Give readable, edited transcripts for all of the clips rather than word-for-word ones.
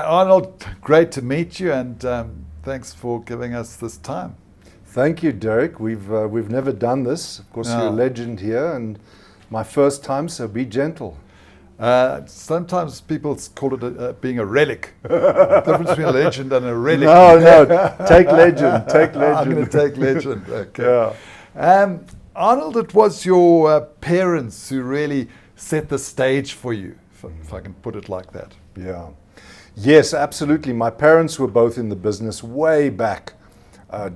Arnold, great to meet you, and thanks for giving us this time. Thank you, Derek. We've never done this. Of course, No. You're a legend here, and my first time, so be gentle. Sometimes people call it being a relic. The difference between a legend and a relic. No, take legend, take legend. I'm going to take legend. Okay. Yeah. Arnold, it was your parents who really set the stage for you, if I can put it like that. Yeah. Yes, absolutely. My parents were both in the business way back,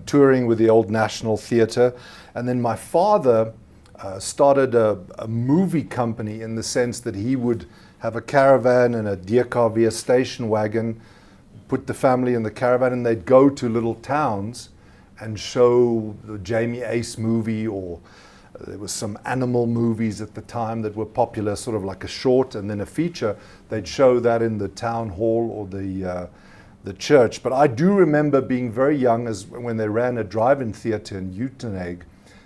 touring with the old National Theatre. And then my father started a movie company in the sense that he would have a caravan and a DKV station wagon, put the family in the caravan, and they'd go to little towns and show the Jamie Ace movie, or there was some animal movies at the time that were popular, sort of like a short and then a feature. They'd show that in the town hall or the church. But I do remember being very young when they ran a drive-in theatre in Uitenhage,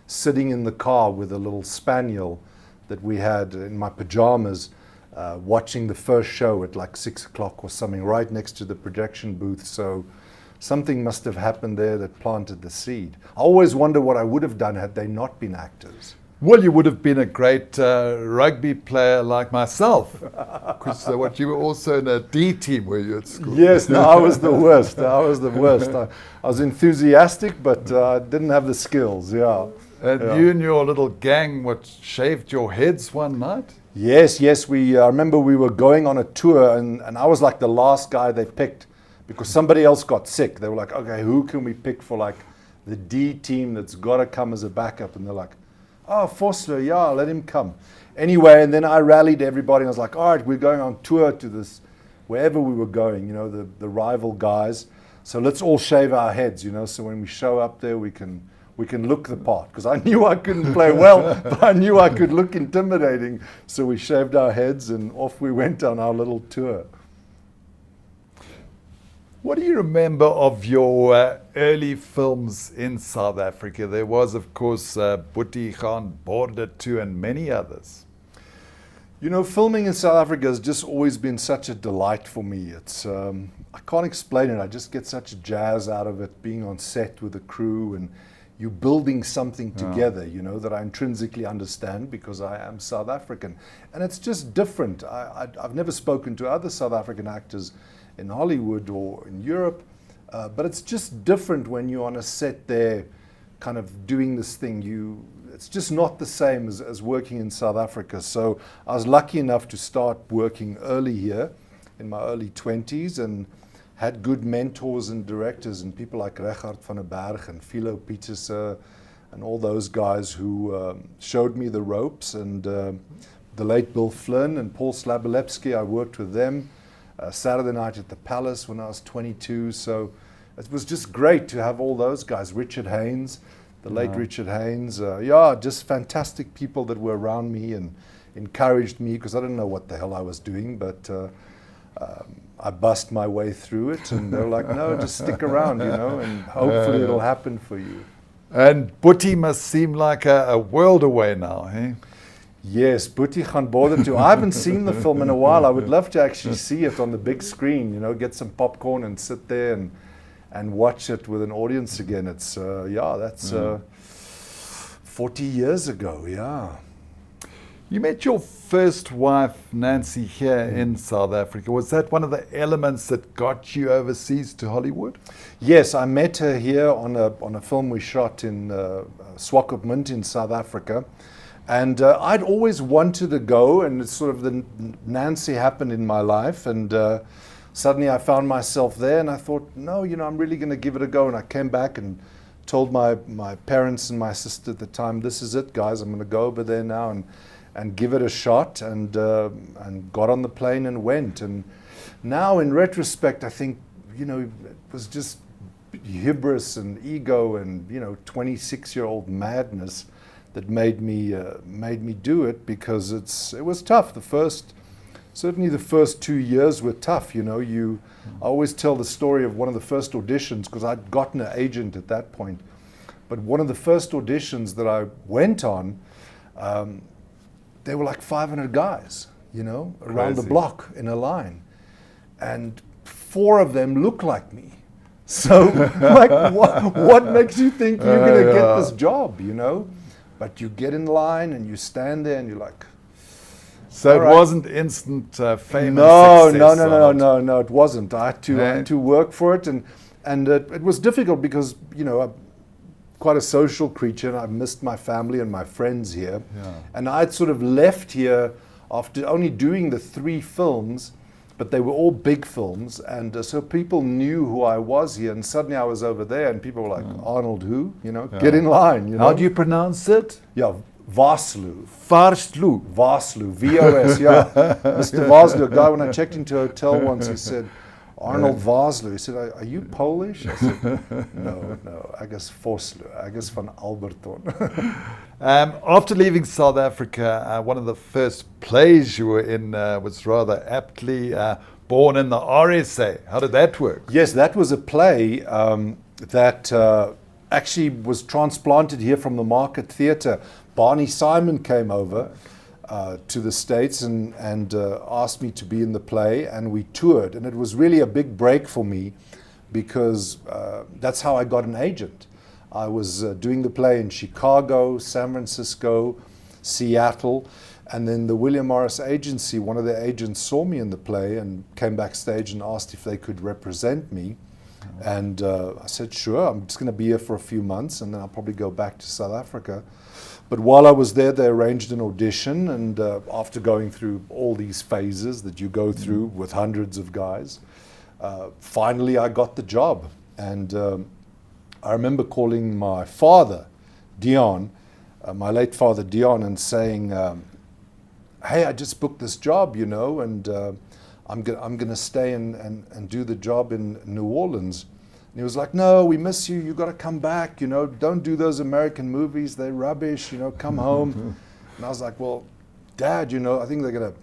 sitting in the car with a little spaniel that we had in my pajamas, watching the first show at like 6 o'clock or something, right next to the projection booth. So something must have happened there that planted the seed. I always wonder what I would have done had they not been actors. Well, you would have been a great rugby player like myself, because you were also in a D team, were you, at school? Yes, no, I was the worst. I was enthusiastic, but didn't have the skills, yeah. And you and your little gang, shaved your heads one night? Yes. I remember we were going on a tour, and I was like the last guy they picked, because somebody else got sick. They were like, okay, who can we pick for like the D team that's got to come as a backup? And they're like, oh, Vosloo, yeah, let him come. Anyway, and then I rallied everybody, and I was like, all right, we're going on tour to this, wherever we were going, the rival guys. So let's all shave our heads, so when we show up there, we can look the part. Because I knew I couldn't play well, but I knew I could look intimidating. So we shaved our heads, and off we went on our little tour. What do you remember of your early films in South Africa? There was, of course, Boetie Gaan Border 2 and many others. Filming in South Africa has just always been such a delight for me. It's I can't explain it. I just get such jazz out of it, being on set with the crew, and you building something together, that I intrinsically understand because I am South African. And it's just different. I've never spoken to other South African actors in Hollywood or in Europe, but it's just different when you're on a set there kind of doing this thing. It's just not the same as working in South Africa. So I was lucky enough to start working early here in my early 20s, and had good mentors and directors and people like Richard van der Berg and Philo Pieterse and all those guys who showed me the ropes, and the late Bill Flynn and Paul Slabolepsky, I worked with them. Saturday Night at the Palace when I was 22, so it was just great to have all those guys. Richard Haynes, the late Richard Haynes, just fantastic people that were around me and encouraged me, because I didn't know what the hell I was doing, but I bust my way through it, and they were like, no, just stick around, and hopefully it'll happen for you. And Boetie must seem like a world away now, eh? Yes, Boetie Gaan Border 2. I haven't seen the film in a while. I would love to actually see it on the big screen, get some popcorn and sit there and watch it with an audience again. It's, that's 40 years ago, yeah. You met your first wife, Nancy, here in South Africa. Was that one of the elements that got you overseas to Hollywood? Yes, I met her here on a film we shot in Swakopmund in South Africa. And I'd always wanted to go, and it's sort of the Nancy happened in my life, and suddenly I found myself there, and I thought, no, I'm really going to give it a go. And I came back and told my parents and my sister at the time, this is it, guys, I'm going to go over there now and give it a shot, and got on the plane and went. And now in retrospect, I think, it was just hubris and ego and, 26-year-old madness that made me do it, because it was tough. Certainly the first 2 years were tough. I always tell the story of one of the first auditions, because I'd gotten an agent at that point. But one of the first auditions that I went on, there were like 500 guys, around the block in a line. And 4 of them look like me. So, like, what makes you think you're going to get this job, you know? But you get in line and you stand there and you're like... So it wasn't instant fame No, and success? No, it wasn't. I had to work for it, and it was difficult because, you know, I'm quite a social creature, and I missed my family and my friends here. Yeah. And I'd sort of left here after only doing the 3 films, but they were all big films, and so people knew who I was here, and suddenly I was over there, and people were like, Arnold who? You know, get in line, you know. How do you pronounce it? Yeah, Vosloo. Vosloo. Vosloo, V-O-S, yeah. Mr. Vosloo, a guy, when I checked into a hotel once, he said, Arnold Vosloo. He said, are you Polish? I said, no, I guess Vosloo. I guess van Alberton. After leaving South Africa, one of the first plays you were in was rather aptly Born in the RSA. How did that work? Yes, that was a play that actually was transplanted here from the Market Theatre. Barney Simon came over to the States and asked me to be in the play, and we toured. And it was really a big break for me because that's how I got an agent. I was doing the play in Chicago, San Francisco, Seattle, and then the William Morris agency, one of their agents saw me in the play and came backstage and asked if they could represent me. And I said, sure, I'm just going to be here for a few months and then I'll probably go back to South Africa. But while I was there, they arranged an audition, and after going through all these phases that you go through with hundreds of guys, finally I got the job. And I remember calling my father, Dion, my late father Dion, and saying, hey, I just booked this job, you know, and I'm going to stay and do the job in New Orleans. And he was like, no, we miss you. You got to come back, you know, don't do those American movies. They're rubbish, you know, come home. And I was like, well, Dad, you know, I think they're going to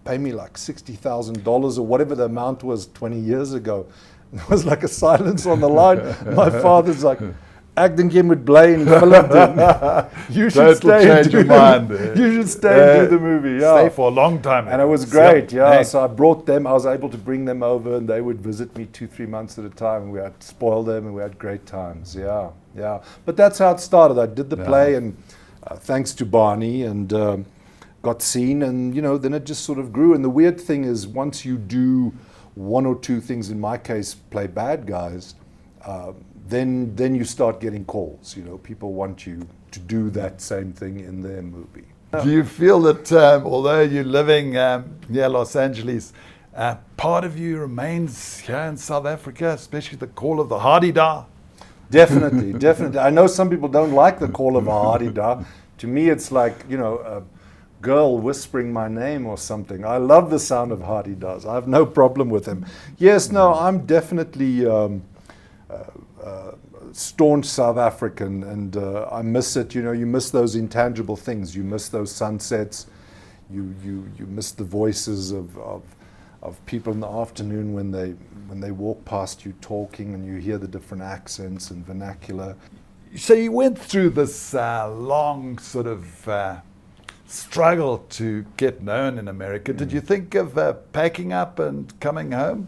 pay me like $60,000 or whatever the amount was 20 years ago. And there was like a silence on the line. My father's like, ek dink jy moet bly en film doen. You should stay and do you should stay and do the movie. Yeah. Stay for a long time. And it was great, yeah. So I brought them, I was able to bring them over, and they would visit me 2-3 months at a time, and we had to spoil them, and we had great times, yeah. But that's how it started. I did the play, and thanks to Barney, and got seen, and you know, then it just sort of grew. And the weird thing is, once you do 1 or 2 things, in my case, play bad guys, then you start getting calls. You know, people want you to do that same thing in their movie. Do you feel that although you're living near Los Angeles, part of you remains here in South Africa, especially the call of the Hardy-Da? Definitely, definitely. I know some people don't like the call of a Hardy-Da. To me, it's like, you know, a girl whispering my name or something. I love the sound of Hardy-Das. I have no problem with them. Yes, no, I'm definitely staunch South African, and I miss it. You know, you miss those intangible things. You miss those sunsets. You miss the voices of people in the afternoon when they walk past you talking, and you hear the different accents and vernacular. So you went through this long sort of struggle to get known in America. Did you think of packing up and coming home?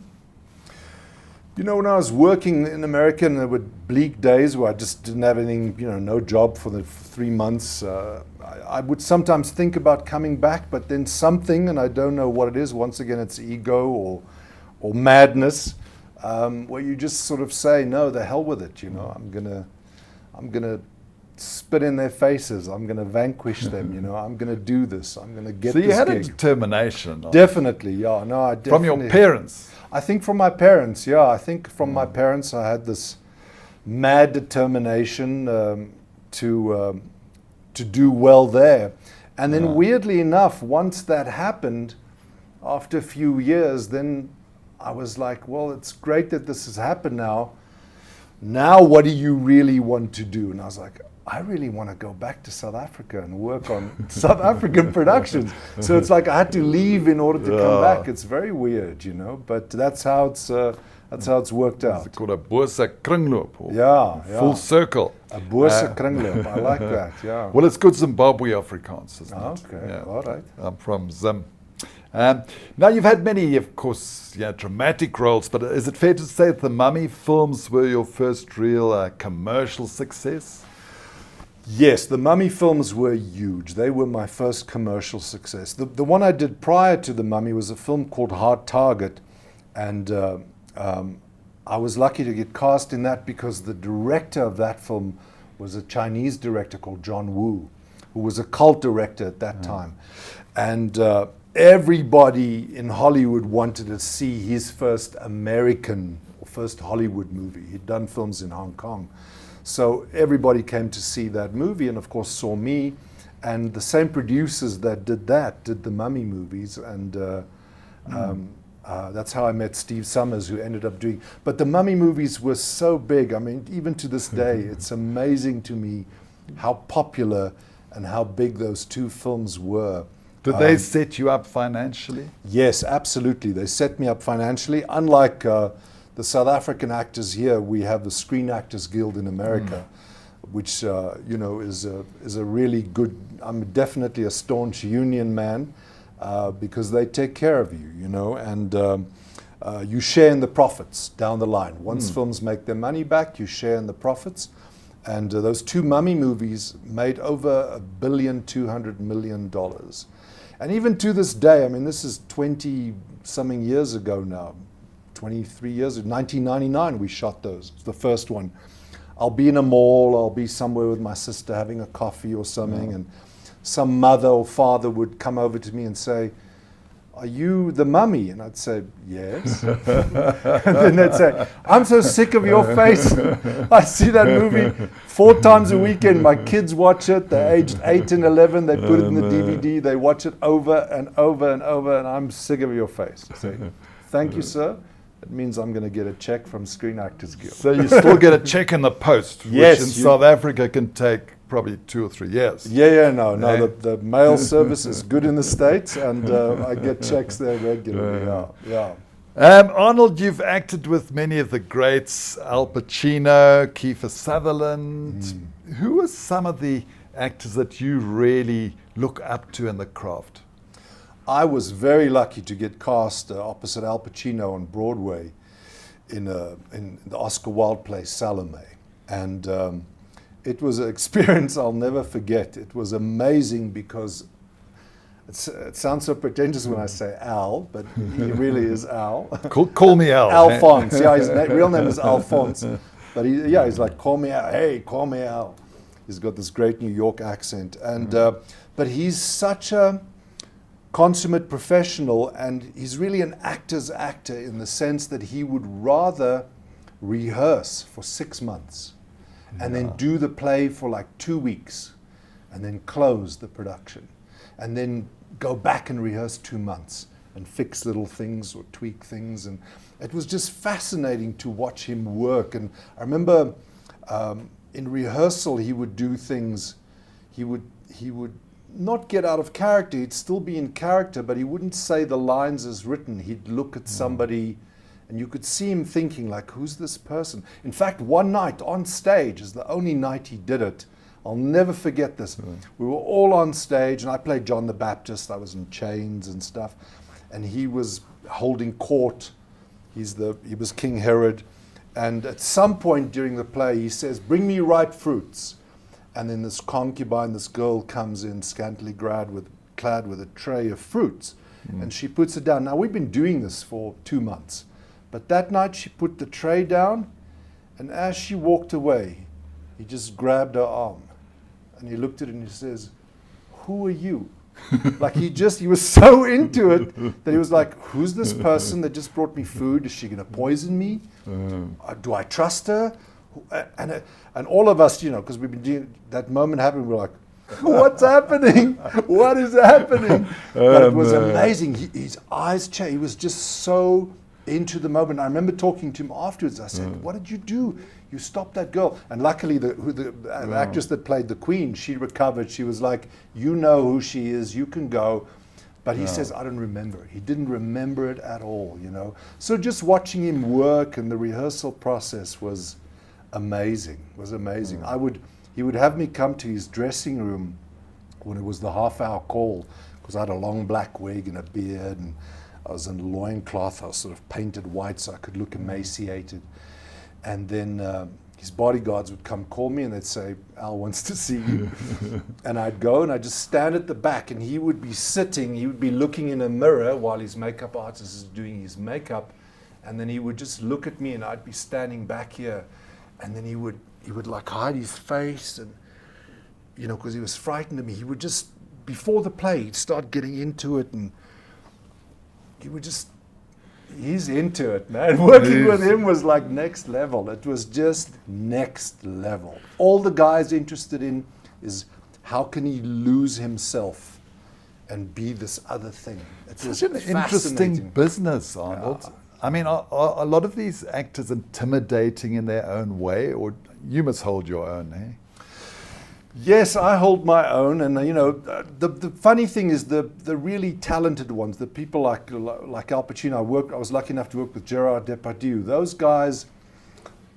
You know, when I was working in America, and there were bleak days where I just didn't have anything, you know, no job for the 3 months, I would sometimes think about coming back, but then something, and I don't know what it is, once again it's ego or madness, where you just sort of say, no, the hell with it, you know, I'm gonna spit in their faces, I'm gonna vanquish them, you know, I'm gonna do this, I'm gonna get this So you had gig. a determination. Definitely, yeah, no, I definitely. From your parents? I think from my parents, yeah. I think from my parents I had this mad determination to do well there. And then weirdly enough, once that happened, after a few years, then I was like, well, it's great that this has happened now. Now what do you really want to do? And I was like, I really want to go back to South Africa and work on South African productions. So it's like I had to leave in order to come back. It's very weird, you know, but that's how it's worked out. It's called a bose kringloop. Yeah. Full circle. A bose kringloop. I like that, yeah. Well, it's good Zimbabwe Afrikaans, isn't it? Okay, Yeah. all right. I'm from Zim. Now, you've had many, of course, dramatic roles, but is it fair to say that the Mummy films were your first real commercial success? Yes, the Mummy films were huge. They were my first commercial success. The one I did prior to the Mummy was a film called Hard Target, and I was lucky to get cast in that because the director of that film was a Chinese director called John Woo, who was a cult director at that time. And everybody in Hollywood wanted to see his first American or first Hollywood movie. He'd done films in Hong Kong. So everybody came to see that movie and of course saw me. And the same producers that did the Mummy movies. And that's how I met Steve Summers, who ended up doing. But the Mummy movies were so big. I mean, even to this day, it's amazing to me how popular and how big those two films were. Did they set you up financially? Yes, absolutely. They set me up financially. Unlike the South African actors here, we have the Screen Actors Guild in America, which is a really good. I'm definitely a staunch union man because they take care of you, and you share in the profits down the line. Once films make their money back, you share in the profits. And those two Mummy movies made over $1.2 billion. And even to this day, I mean, this is 20-something years ago now, 23 years ago, 1999 we shot those, the first one. I'll be in a mall, I'll be somewhere with my sister having a coffee or something, and some mother or father would come over to me and say, "Are you the Mummy?" And I'd say, "Yes." And then they'd say, "I'm so sick of your face. I see that movie 4 times a weekend. My kids watch it. They're aged 8 and 11. They put it in the DVD. They watch it over and over and over, and I'm sick of your face." I say, "Thank you, sir. It means I'm going to get a check from Screen Actors Guild." So you still get a check in the post, Yes, which in South Africa can take probably 2 or 3 years. No. The mail service is good in the States, and I get checks there regularly. Arnold, you've acted with many of the greats, Al Pacino, Kiefer Sutherland. Who are some of the actors that you really look up to in the craft? I was very lucky to get cast opposite Al Pacino on Broadway in the Oscar Wilde play Salome. And it was an experience I'll never forget. It was amazing because it sounds so pretentious when I say Al, but he really is Al. Call me Al. Alphonse. Yeah, his real name is Alphonse. But he's like, "Call me Al. Hey, call me Al." He's got this great New York accent. And but he's such a consummate professional, and he's really an actor's actor in the sense that he would rather rehearse for 6 months and then do the play for like 2 weeks and then close the production and then go back and rehearse 2 months and fix little things or tweak things. And it was just fascinating to watch him work. And I remember in rehearsal he would do things, he would not get out of character, he'd still be in character, but he wouldn't say the lines as written. He'd look at somebody and you could see him thinking like, who's this person? In fact, one night on stage, is the only night he did it, I'll never forget this. We were all on stage and I played John the Baptist. I was in chains and stuff, and he was holding court. He was King Herod, and at some point during the play he says, "Bring me ripe fruits." And then this concubine, this girl, comes in scantily clad with a tray of fruits, and she puts it down. Now, we've been doing this for 2 months, but that night she put the tray down, and as she walked away, he just grabbed her arm, and he looked at her and he says, "Who are you?" Like he was so into it that he was like, "Who's this person that just brought me food? Is she going to poison me? Do I trust her?" And all of us, because we've been doing that moment happened, we're like, "What's happening? What is happening?" But it was amazing. His eyes changed. He was just so into the moment. I remember talking to him afterwards. I said, "What did you do? You stopped that girl." And luckily, the actress that played the Queen, she recovered. She was like, "You know who she is. You can go." But he says, "I don't remember." He didn't remember it at all, So just watching him work and the rehearsal process was amazing. He would have me come to his dressing room when it was the half-hour call, because I had a long black wig and a beard, and I was in a loincloth. I was sort of painted white so I could look emaciated. And then his bodyguards would come call me and they'd say, Al wants to see you. And I'd go and I'd just stand at the back, and he would be sitting, he would be looking in a mirror while his makeup artist is doing his makeup. And then he would just look at me, and I'd be standing back here. And then he would like hide his face, and, you know, because he was frightened of me. He would just, before the play, he'd start getting into it, and he would just, he's into it, man. Working with him was like next level. It was just next level. All the guy's interested in is how can he lose himself and be this other thing. It was such an interesting business, Arnold. I mean, are a lot of these actors intimidating in their own way, or you must hold your own, eh? Yes, I hold my own, and you know, the funny thing is the really talented ones, the people like Al Pacino. I was lucky enough to work with Gerard Depardieu. Those guys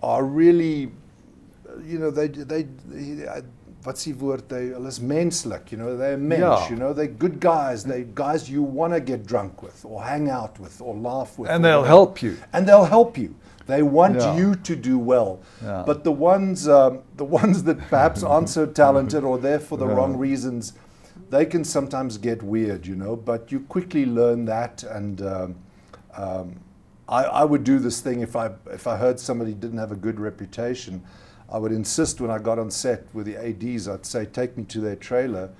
are really, you know, what's die woord? Hulle is menslik, you know, they're mensch, Yeah. you know, they're good guys. They're guys you want to get drunk with, or hang out with, or laugh with, And they'll help you. And they'll help you. They want Yeah. you to do well. Yeah. But the ones that perhaps aren't so talented or there for the wrong reasons, they can sometimes get weird, you know. But you quickly learn that, and I would do this thing if I heard somebody didn't have a good reputation. I would insist when I got on set with the ADs, I'd say, take me to their trailer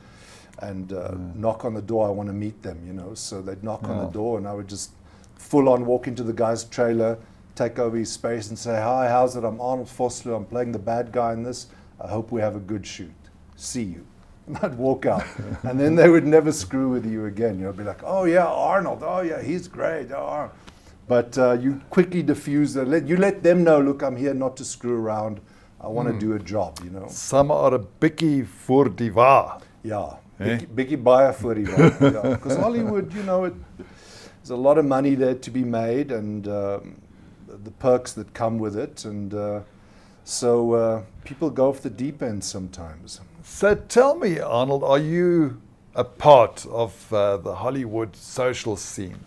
and knock on the door. I want to meet them, you know. So they'd knock on the door, and I would just full on walk into the guy's trailer, take over his space and say, hi, how's it? I'm Arnold Vosloo. I'm playing the bad guy in this. I hope we have a good shoot. See you. And I'd walk out. And then they would never screw with you again. You know, be like, oh yeah, Arnold. Oh yeah, he's great. Oh. But you quickly diffuse that. You let them know, look, I'm here not to screw around. I want to do a job, you know. Some are a bikkie voor die waar. Yeah, Eh? biggie buyer for die waar. Yeah. Because Hollywood, you know, there's a lot of money there to be made, and the perks that come with it, and so people go off the deep end sometimes. So tell me, Arnold, are you a part of the Hollywood social scene?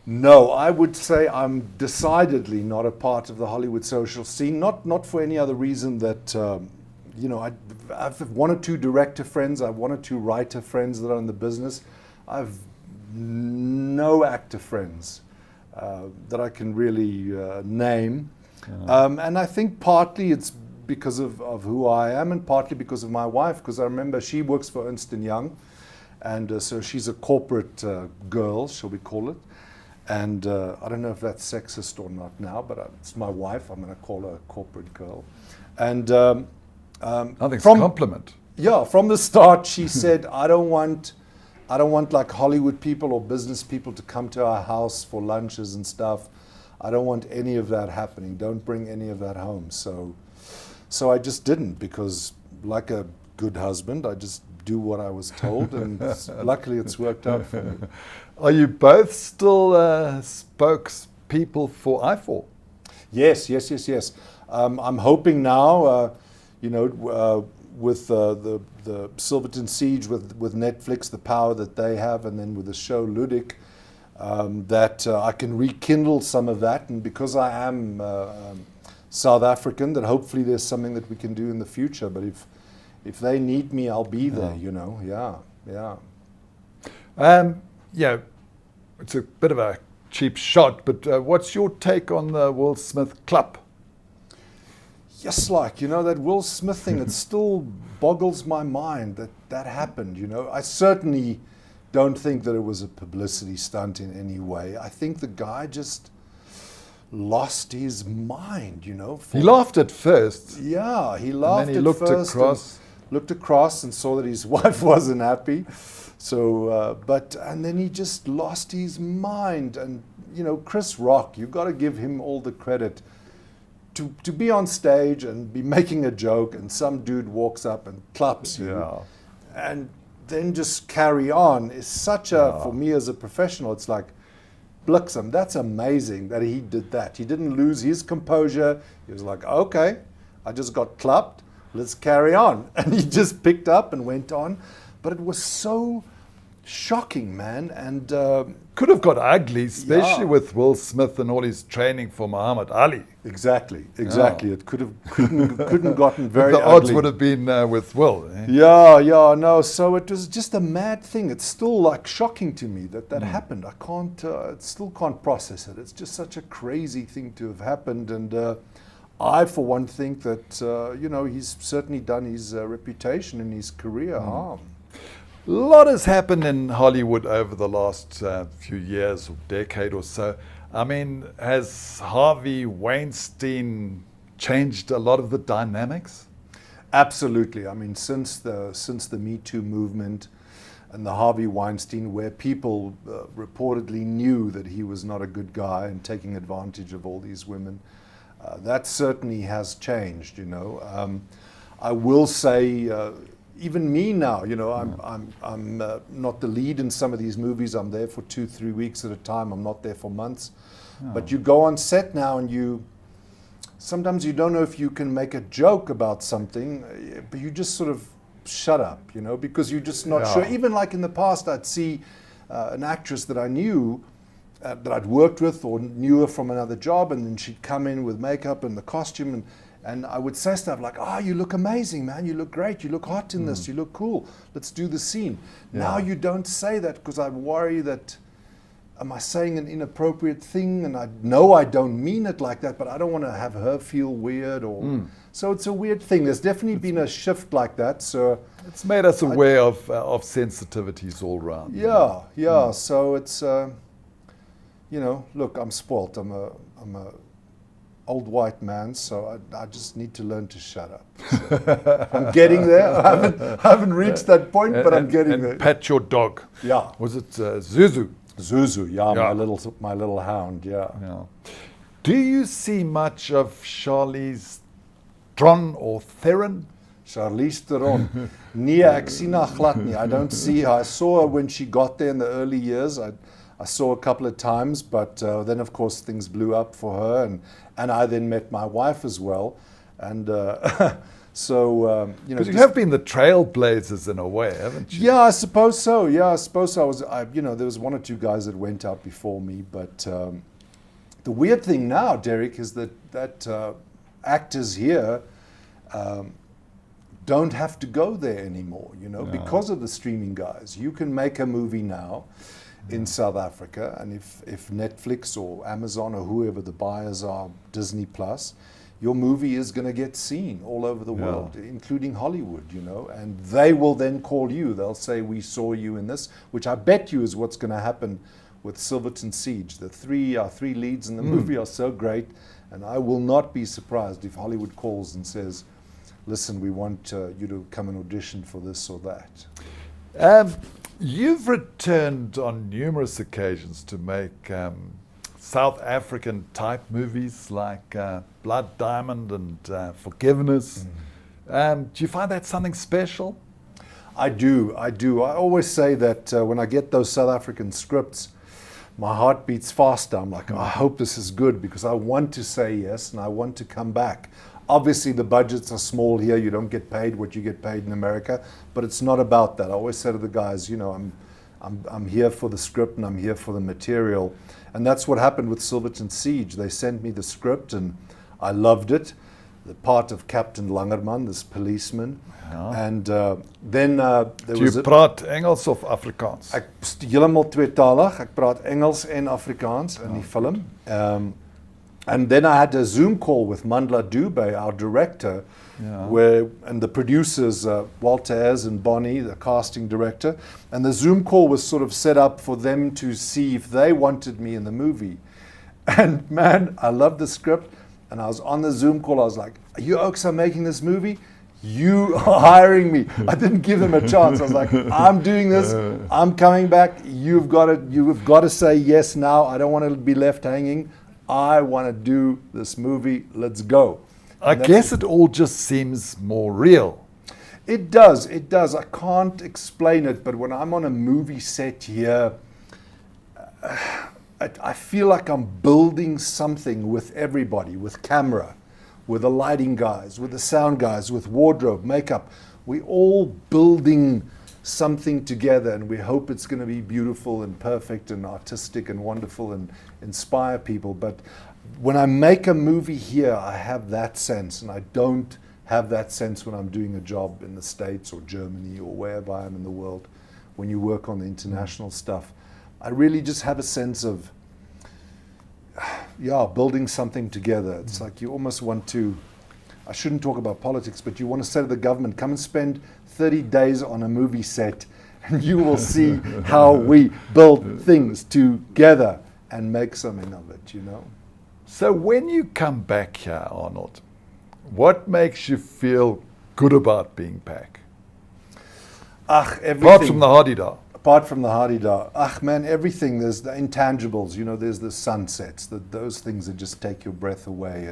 No, I would say I'm decidedly not a part of the Hollywood social scene, not for any other reason that, you know, I've one or two director friends, I have one or two writer friends that are in the business. I've no actor friends that I can really name. And I think partly it's because of who I am, and partly because of my wife, because I remember she works for Ernst & Young, and so she's a corporate girl, shall we call it. And I don't know if that's sexist or not now, but it's my wife. I'm going to call her a corporate girl. And I think it's a compliment. Yeah, from the start, she said, I don't want like Hollywood people or business people to come to our house for lunches and stuff. I don't want any of that happening. Don't bring any of that home. So I just didn't, because like a good husband, I just do what I was told, and luckily it's worked out for me. Are you both still spokespeople for I4? Yes. I'm hoping now, you know, with the Silverton Siege, with Netflix, the power that they have, and then with the show Ludic, that I can rekindle some of that. And because I am South African, that hopefully there's something that we can do in the future. But if they need me, I'll be there, you know. Yeah. Yeah, it's a bit of a cheap shot, but what's your take on the Will Smith clap? Yes, like, you know, that Will Smith thing, it still boggles my mind that happened, you know. I certainly don't think that it was a publicity stunt in any way. I think the guy just lost his mind, you know. He laughed at first. Yeah, he laughed and then he looked across and saw that his wife wasn't happy. So, and then he just lost his mind. And, you know, Chris Rock, you've got to give him all the credit. To be on stage and be making a joke, and some dude walks up and claps you, and then just carry on is such a, for me as a professional, it's like, bliksem, that's amazing that he did that. He didn't lose his composure. He was like, okay, I just got clapped, let's carry on. And he just picked up and went on. But it was so shocking, man. And Could have got ugly, especially Yeah. with Will Smith and all his training for Muhammad Ali. exactly. It couldn't gotten very The odds ugly. would have been with Will. Eh? Yeah, no. So it was just a mad thing. It's still like shocking to me that happened. I still can't process it. It's just such a crazy thing to have happened. And I, for one, think that he's certainly done his reputation and his career harm. A lot has happened in Hollywood over the last few years or decade or so. I mean, has Harvey Weinstein changed a lot of the dynamics? Absolutely. I mean, since the Me Too movement and the Harvey Weinstein, where people reportedly knew that he was not a good guy and taking advantage of all these women, that certainly has changed. I will say, even me now, I'm not the lead in some of these movies. I'm there for 2-3 weeks at a time. I'm not there for months. But you go on set now, and sometimes you don't know if you can make a joke about something, but you just sort of shut up, because you're just not sure. Even like in the past, I'd see an actress that I knew, that I'd worked with or knew her from another job, and then she'd come in with makeup and the costume, and I would say stuff like, you look amazing, man, you look great, you look hot in this, you look cool, let's do the scene. Now you don't say that because I worry that, am I saying an inappropriate thing? And I know I don't mean it like that, but I don't want to have her feel weird. So it's a weird thing. There's definitely been a shift like that. So It's made us aware of sensitivities all around. Yeah. So it's, look, I'm spoilt. I'm a old white man, so I just need to learn to shut up. So I'm getting there. I haven't reached that point, but I'm getting there. Pet your dog. Yeah. Was it Zuzu? Zuzu, my little hound, yeah. Do you see much of Charlize Theron or Theron? Charlize Theron. Nee, ek sien haar glad nie. I don't see her. I saw her when she got there in the early years. I saw a couple of times, but then of course things blew up for her, and I then met my wife as well, and so But you have been the trailblazers in a way, haven't you? Yeah, I suppose so. There was 1 or 2 guys that went out before me, but the weird thing now, Derek, is that actors here don't have to go there anymore, because of the streaming guys. You can make a movie now in South Africa, and if Netflix or Amazon or whoever the buyers are, Disney Plus, your movie is going to get seen all over the world, including Hollywood, and they will then call you. They'll say, we saw you in this, which I bet you is what's going to happen with Silverton Siege. The three leads in the movie are so great, and I will not be surprised if Hollywood calls and says, listen, we want you to come and audition for this or that. You've returned on numerous occasions to make South African type movies like Blood Diamond and Forgiveness. Do you find that something special? I do. I always say that when I get those South African scripts, my heart beats faster. I'm like, I hope this is good, because I want to say yes and I want to come back. Obviously, the budgets are small here. You don't get paid what you get paid in America, but it's not about that. I always say to the guys, I'm here for the script and I'm here for the material. And that's what happened with Silverton Siege. They sent me the script and I loved it. The part of Captain Langerman, this policeman. And then there was... Do you praat Engels of Afrikaans? Ek heeltemal tweetalig. Ek praat Engels en Afrikaans in die film. And then I had a Zoom call with Mandla Dube, our director, and the producers, Walter Ez and Bonnie, the casting director. And the Zoom call was sort of set up for them to see if they wanted me in the movie. And man, I loved the script. And I was on the Zoom call. I was like, are you Oaks are making this movie? You are hiring me. I didn't give them a chance. I was like, I'm doing this. I'm coming back. You've got to say yes now. I don't want to be left hanging. I want to do this movie. Let's go. I guess it all just seems more real. It does. I can't explain it, but when I'm on a movie set here, I feel like I'm building something with everybody, with camera, with the lighting guys, with the sound guys, with wardrobe, makeup. We're all building something together, and we hope it's going to be beautiful and perfect and artistic and wonderful and inspire people. But when I make a movie here, I have that sense, and I don't have that sense when I'm doing a job in the States or Germany or wherever I am in the world. When you work on the international stuff, I really just have a sense of, building something together. It's like you almost want to, I shouldn't talk about politics, but you want to say to the government, come and spend 30 days on a movie set and you will see how we build things together and make something of it, you know. So when you come back here, Arnold, what makes you feel good about being back? Everything. Apart from the hardy-da. Apart from the hardy-da. Man, everything. There's the intangibles, you know, there's the sunsets, those things that just take your breath away.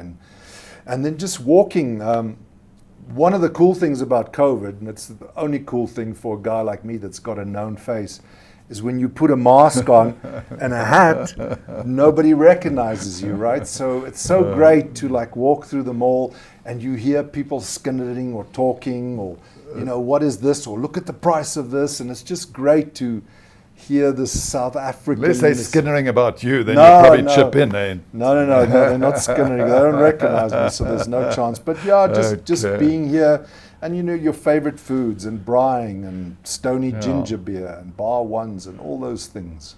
And then just walking. One of the cool things about COVID, and it's the only cool thing for a guy like me that's got a known face, is when you put a mask on and a hat, nobody recognizes you, right? So it's so great to like walk through the mall and you hear people skinnering or talking or, you know, what is this? Or look at the price of this. And it's just great to hear this South African. Unless they're skinnering about you, then you'll probably chip in. No, they're not skinnering. They don't recognize me, so there's no chance. But yeah, just being here. And you know, your favorite foods and braaiing and stony ginger beer and bar ones and all those things.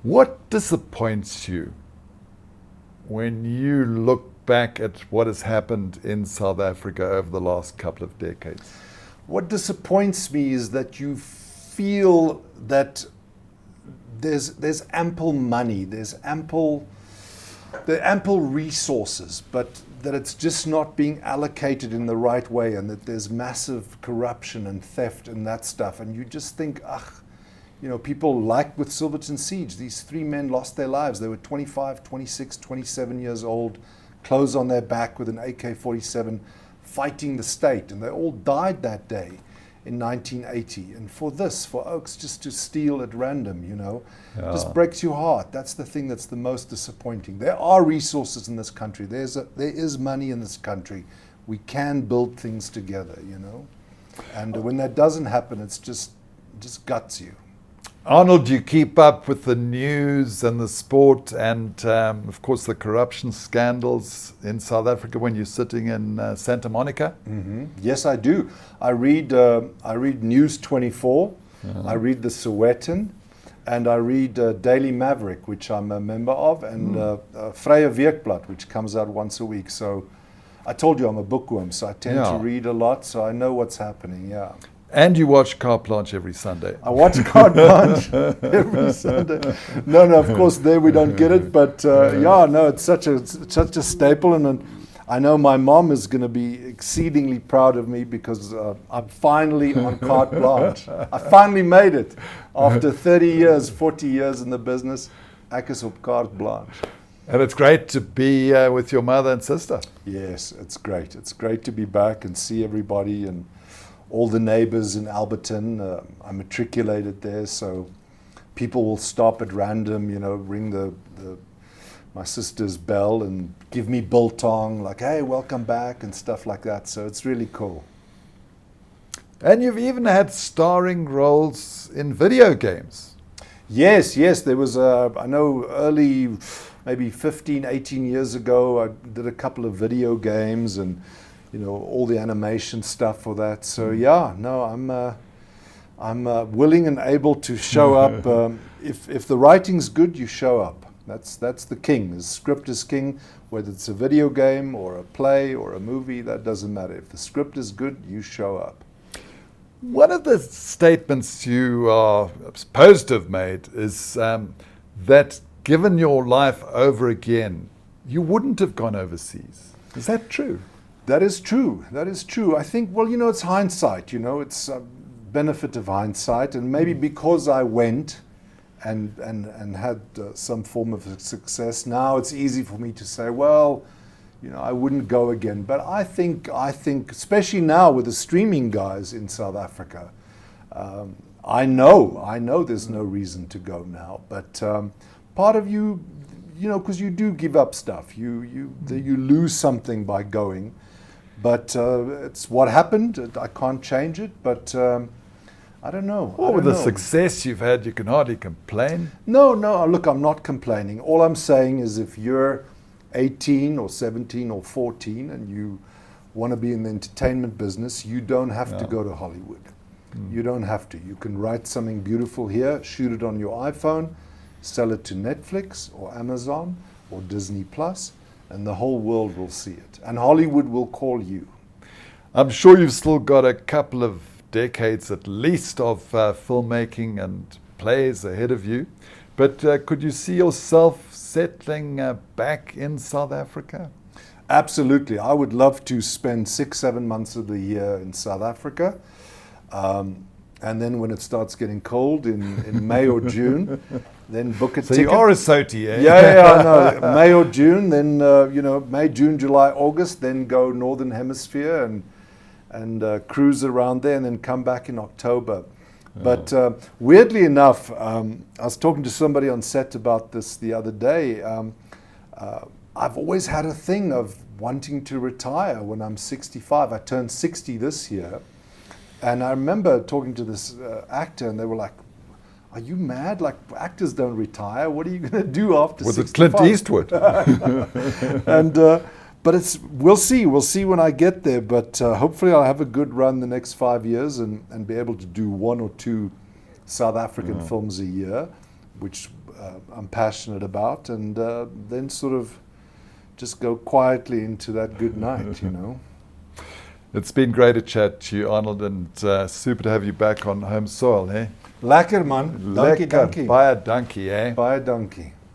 What disappoints you when you look back at what has happened in South Africa over the last couple of decades? What disappoints me is that you feel that there's ample money, there's ample resources, but that it's just not being allocated in the right way, and that there's massive corruption and theft and that stuff. And you just think, you know, people like with Silverton Siege, these 3 men lost their lives. They were 25, 26, 27 years old, clothes on their back with an AK-47, fighting the state. And they all died that day in 1980. And for Oaks just to steal at random, you know, just breaks your heart. That's the thing that's the most disappointing. There are resources in this country. There is money in this country. We can build things together, you know. And when that doesn't happen, it's just guts you. Arnold, you keep up with the news and the sport and, of course, the corruption scandals in South Africa when you're sitting in Santa Monica? Mm-hmm. Yes, I do. I read News 24, I read the Sowetan, and I read Daily Maverick, which I'm a member of, and Vrye Weekblad, which comes out once a week. So I told you I'm a bookworm, so I tend to read a lot, so I know what's happening, And you watch Carte Blanche every Sunday. I watch Carte Blanche every Sunday. No, of course, there we don't get it. But it's such a staple. And I know my mom is going to be exceedingly proud of me because I'm finally on Carte Blanche. I finally made it. After 30 years, 40 years in the business, ek is op Carte Blanche. And it's great to be with your mother and sister. Yes, it's great. It's great to be back and see everybody and all the neighbors in Alberton. I matriculated there, so people will stop at random, you know, ring my sister's bell and give me biltong, like, hey, welcome back, and stuff like that. So it's really cool. And you've even had starring roles in video games. Yes. There was, I know early, maybe 15, 18 years ago, I did a couple of video games and you know, all the animation stuff for that. So I'm willing and able to show up. If the writing's good, you show up. That's the king. The script is king. Whether it's a video game or a play or a movie, that doesn't matter. If the script is good, you show up. One of the statements you are supposed to have made is that given your life over again, you wouldn't have gone overseas. Is that true? That is true. I think, well, you know, it's hindsight, you know, it's a benefit of hindsight. And maybe because I went and had some form of success, now it's easy for me to say, well, you know, I wouldn't go again. But I think, especially now with the streaming guys in South Africa, I know there's no reason to go now. But part of you, you know, because you do give up stuff. You lose something by going. But it's what happened. I can't change it. But I don't know. Well, with the success you've had, you can hardly complain. No, look, I'm not complaining. All I'm saying is if you're 18 or 17 or 14 and you want to be in the entertainment business, you don't have to go to Hollywood. You don't have to. You can write something beautiful here, shoot it on your iPhone, sell it to Netflix or Amazon or Disney Plus, and the whole world will see it. And Hollywood will call you. I'm sure you've still got a couple of decades at least of filmmaking and plays ahead of you. But could you see yourself settling back in South Africa? Absolutely. I would love to spend 6-7 months of the year in South Africa. And then when it starts getting cold in May or June, then book a ticket. So you are a Soti, eh? Yeah, no. May or June, then, May, June, July, August, then go Northern Hemisphere and cruise around there and then come back in October. But weirdly enough, I was talking to somebody on set about this the other day. I've always had a thing of wanting to retire when I'm 65. I turned 60 this year. And I remember talking to this actor, and they were like, "Are you mad? Like, actors don't retire. What are you going to do after 65?" Was it Clint Eastwood? And but we'll see. We'll see when I get there. But hopefully, I'll have a good run the next 5 years and be able to do 1 or 2 South African films a year, which I'm passionate about, and then sort of just go quietly into that good night, It's been great to chat to you, Arnold, and super to have you back on home soil, eh? Lekker man. Dankie. Baie dankie, eh? Baie dankie.